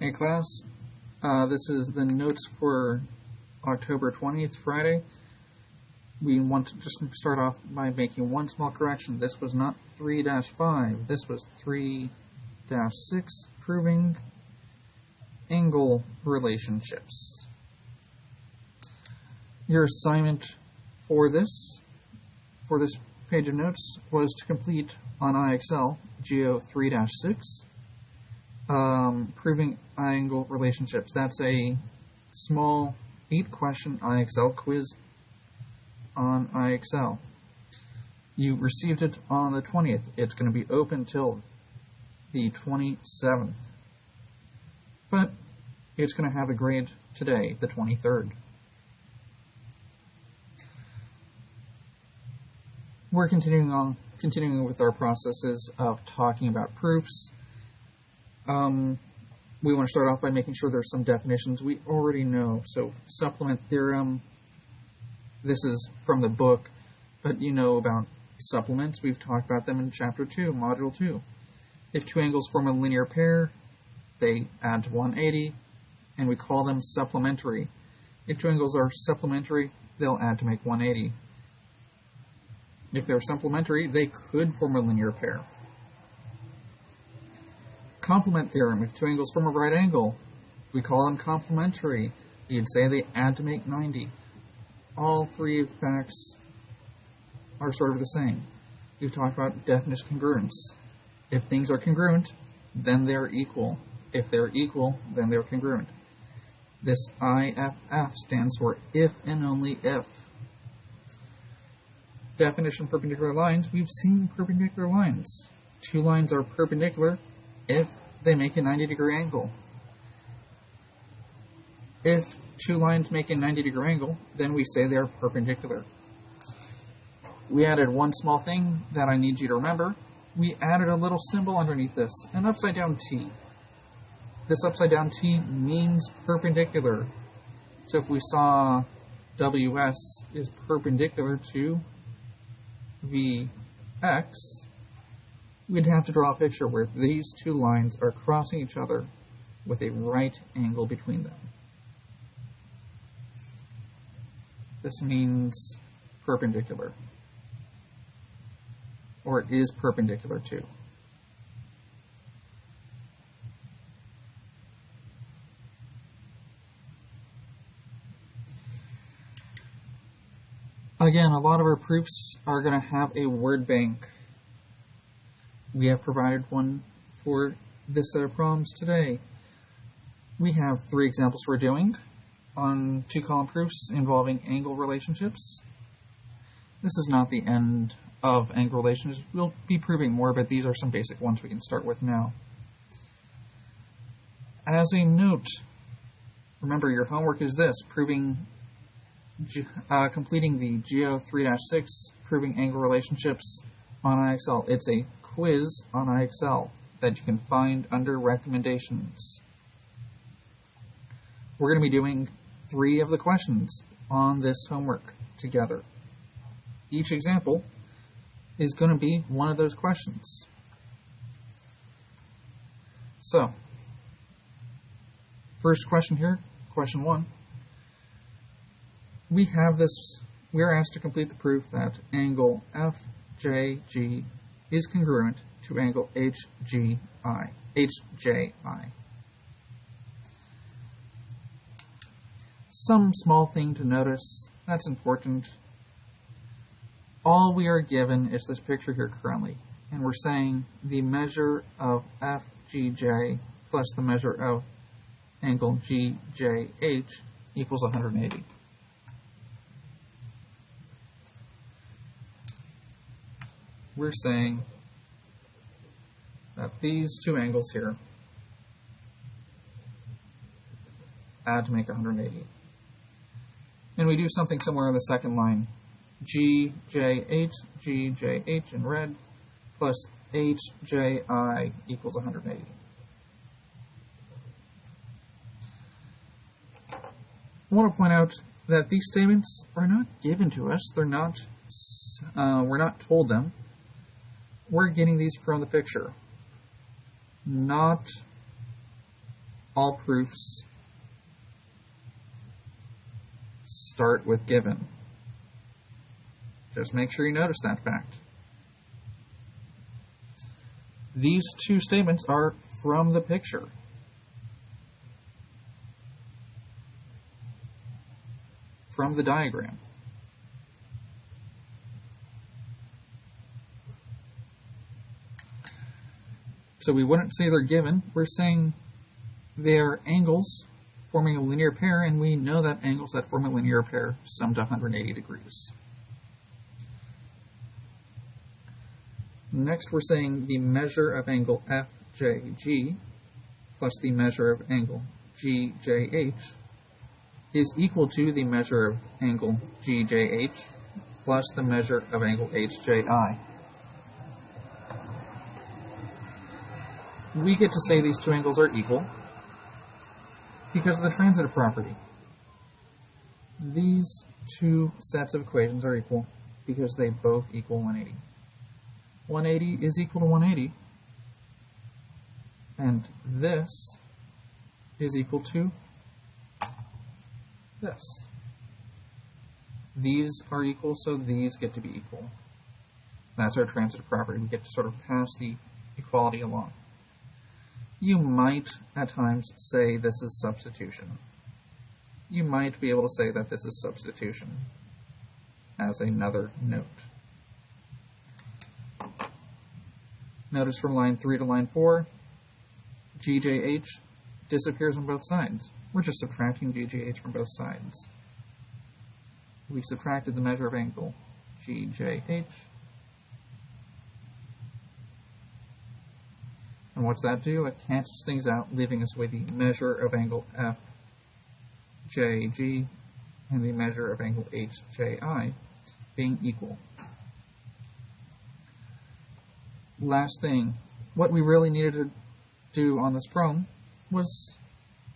Hey class, this is the notes for October 20th, Friday. We want to just start off by making one small correction. This was not 3-5, this was 3-6, proving angle relationships. Your assignment for this page of notes was to complete on IXL Geo 3-6. Proving angle relationships. That's a small 8-question IXL quiz on IXL. You received it on the 20th. It's going to be open till the 27th. But it's going to have a grade today, the 23rd. We're continuing with our processes of talking about proofs. We want to start off by making sure there's some definitions we already know. So, supplement theorem, this is from the book, but you know about supplements. We've talked about them in Chapter 2, Module 2. If two angles form a linear pair, they add to 180, and we call them supplementary. If two angles are supplementary, they'll add to make 180. If they're supplementary, they could form a linear pair. Complement theorem, if two angles form a right angle, we call them complementary. You'd say they add to make 90. All three facts are sort of the same. We've talked about definite congruence. If things are congruent, then they're equal. If they're equal, then they're congruent. This IFF stands for if and only if. Definition of perpendicular lines, we've seen perpendicular lines. Two lines are perpendicular if they make a 90-degree angle. If two lines make a 90-degree angle, then we say they are perpendicular. We added one small thing that I need you to remember. We added a little symbol underneath this, an upside-down T. This upside-down T means perpendicular. So if we saw WS is perpendicular to VX, we'd have to draw a picture where these two lines are crossing each other with a right angle between them. This means perpendicular, or it is perpendicular to. Again, a lot of our proofs are going to have a word bank. We have provided one for this set of problems today. We have 3 examples we're doing on 2-column proofs involving angle relationships. This is not the end of angle relationships. We'll be proving more, but these are some basic ones we can start with now. As a note, remember your homework is this, completing the Geo 3-6, proving angle relationships on IXL. It's a quiz on IXL that you can find under recommendations. We're going to be doing 3 of the questions on this homework together. Each example is going to be one of those questions. So, first question here, question 1. We are asked to complete the proof that angle FJG is congruent to angle HJI. Some small thing to notice, that's important. All we are given is this picture here currently, and we're saying the measure of FGJ plus the measure of angle GJH equals 180. We're saying that these two angles here add to make 180. And we do something similar on the second line. GJH in red, plus HJI equals 180. I want to point out that these statements are not given to us. They're not. We're not told them. We're getting these from the picture, not all proofs start with given. Just make sure you notice that fact. These two statements are from the picture. From the diagram. So we wouldn't say they're given. We're saying they're angles forming a linear pair, and we know that angles that form a linear pair sum to 180 degrees. Next, we're saying the measure of angle FJG plus the measure of angle GJH is equal to the measure of angle GJH plus the measure of angle HJI. We get to say these two angles are equal because of the transitive property. These two sets of equations are equal because they both equal 180. 180 is equal to 180, and this is equal to this. These are equal, so these get to be equal. That's our transitive property. We get to sort of pass the equality along. You might, at times, say this is substitution. You might be able to say that this is substitution as another note. Notice from line 3 to line 4, GJH disappears on both sides. We're just subtracting GJH from both sides. We subtracted the measure of angle GJH. And what's that do? It cancels things out, leaving us with the measure of angle FJG and the measure of angle HJI being equal. Last thing, what we really needed to do on this problem was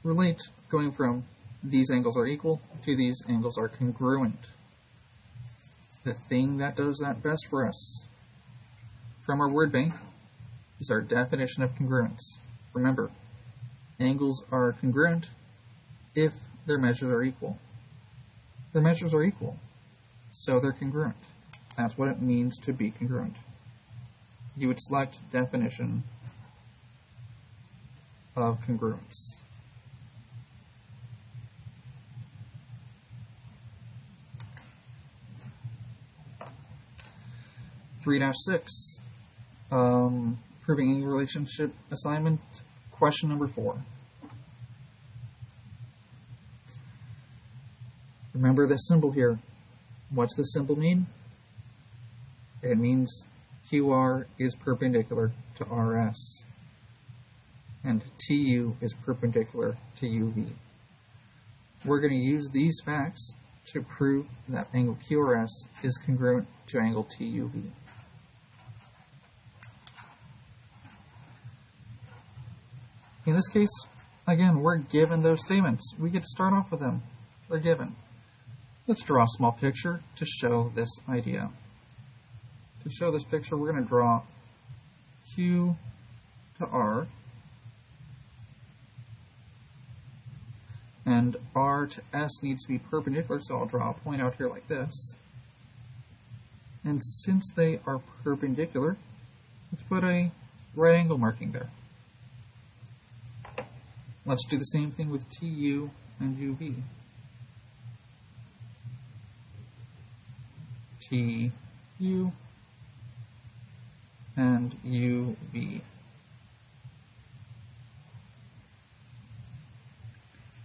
relate going from these angles are equal to these angles are congruent. The thing that does that best for us from our word bank is our definition of congruence. Remember, angles are congruent if their measures are equal. Their measures are equal, so they're congruent. That's what it means to be congruent. You would select definition of congruence. (3-6) proving angle relationship assignment. Question number 4. Remember this symbol here. What's this symbol mean? It means QR is perpendicular to RS, and TU is perpendicular to UV. We're going to use these facts to prove that angle QRS is congruent to angle TUV. In this case, again, we're given those statements. We get to start off with them. They're given. Let's draw a small picture to show this idea. To show this picture, we're going to draw Q to R and R to S needs to be perpendicular, so I'll draw a point out here like this. And since they are perpendicular, let's put a right angle marking there. Let's do the same thing with TU and UV. TU and UV.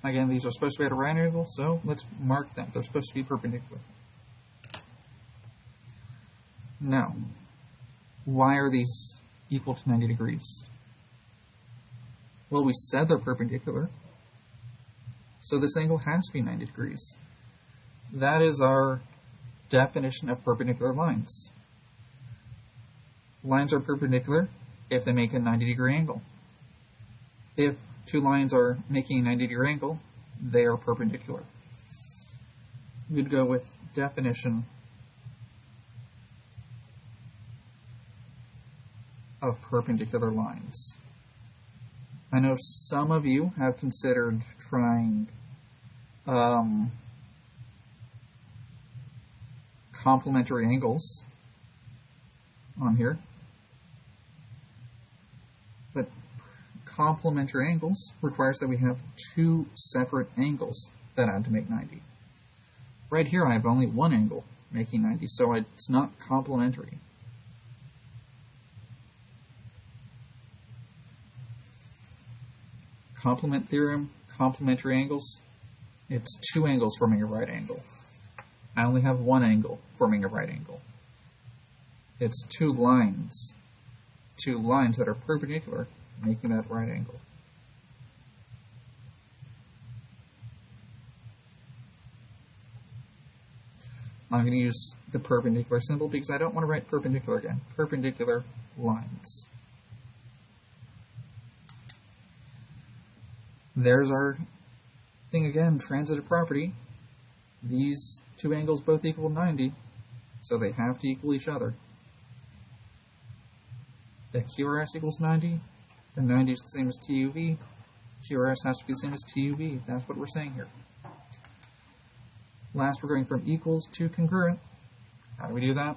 Again, these are supposed to be at a right angle, so let's mark them. They're supposed to be perpendicular. Now, why are these equal to 90 degrees? Well, we said they're perpendicular, so this angle has to be 90 degrees. That is our definition of perpendicular lines. Lines are perpendicular if they make a 90-degree angle. If two lines are making a 90-degree angle, they are perpendicular. We'd go with definition of perpendicular lines. I know some of you have considered trying complementary angles on here. But complementary angles requires that we have two separate angles that add to make 90. Right here I have only one angle making 90, so it's not complementary. Complement theorem, complementary angles, it's two angles forming a right angle. I only have one angle forming a right angle. It's two lines that are perpendicular making that right angle. I'm going to use the perpendicular symbol because I don't want to write perpendicular again. Perpendicular lines. There's our thing again, transitive property. These two angles both equal 90, so they have to equal each other. If QRS equals 90, then 90 is the same as TUV. QRS has to be the same as TUV. That's what we're saying here. Last, we're going from equals to congruent. How do we do that?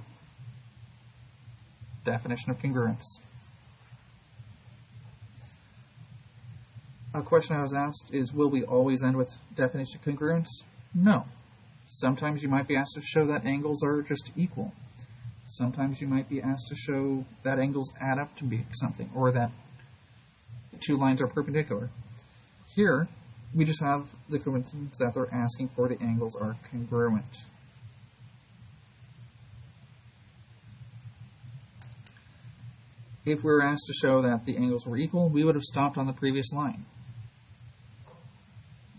Definition of congruence. A question I was asked is, will we always end with definition of congruence? No. Sometimes you might be asked to show that angles are just equal. Sometimes you might be asked to show that angles add up to be something, or that two lines are perpendicular. Here, we just have the coincidence that they're asking for the angles are congruent. If we were asked to show that the angles were equal, we would have stopped on the previous line.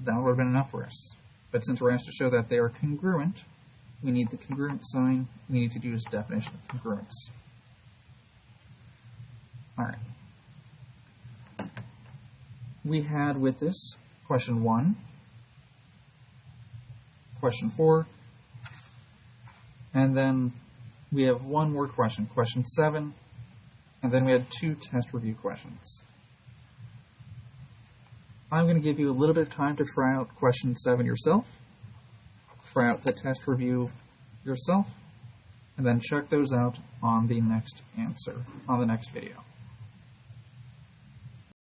That would have been enough for us. But since we're asked to show that they are congruent, we need the congruent sign. We need to use definition of congruence. All right. We had with this question 1, question 4, and then we have one more question, question 7, and then we had 2 test review questions. I'm going to give you a little bit of time to try out question 7 yourself, try out the test review yourself, and then check those out on the next answer, on the next video.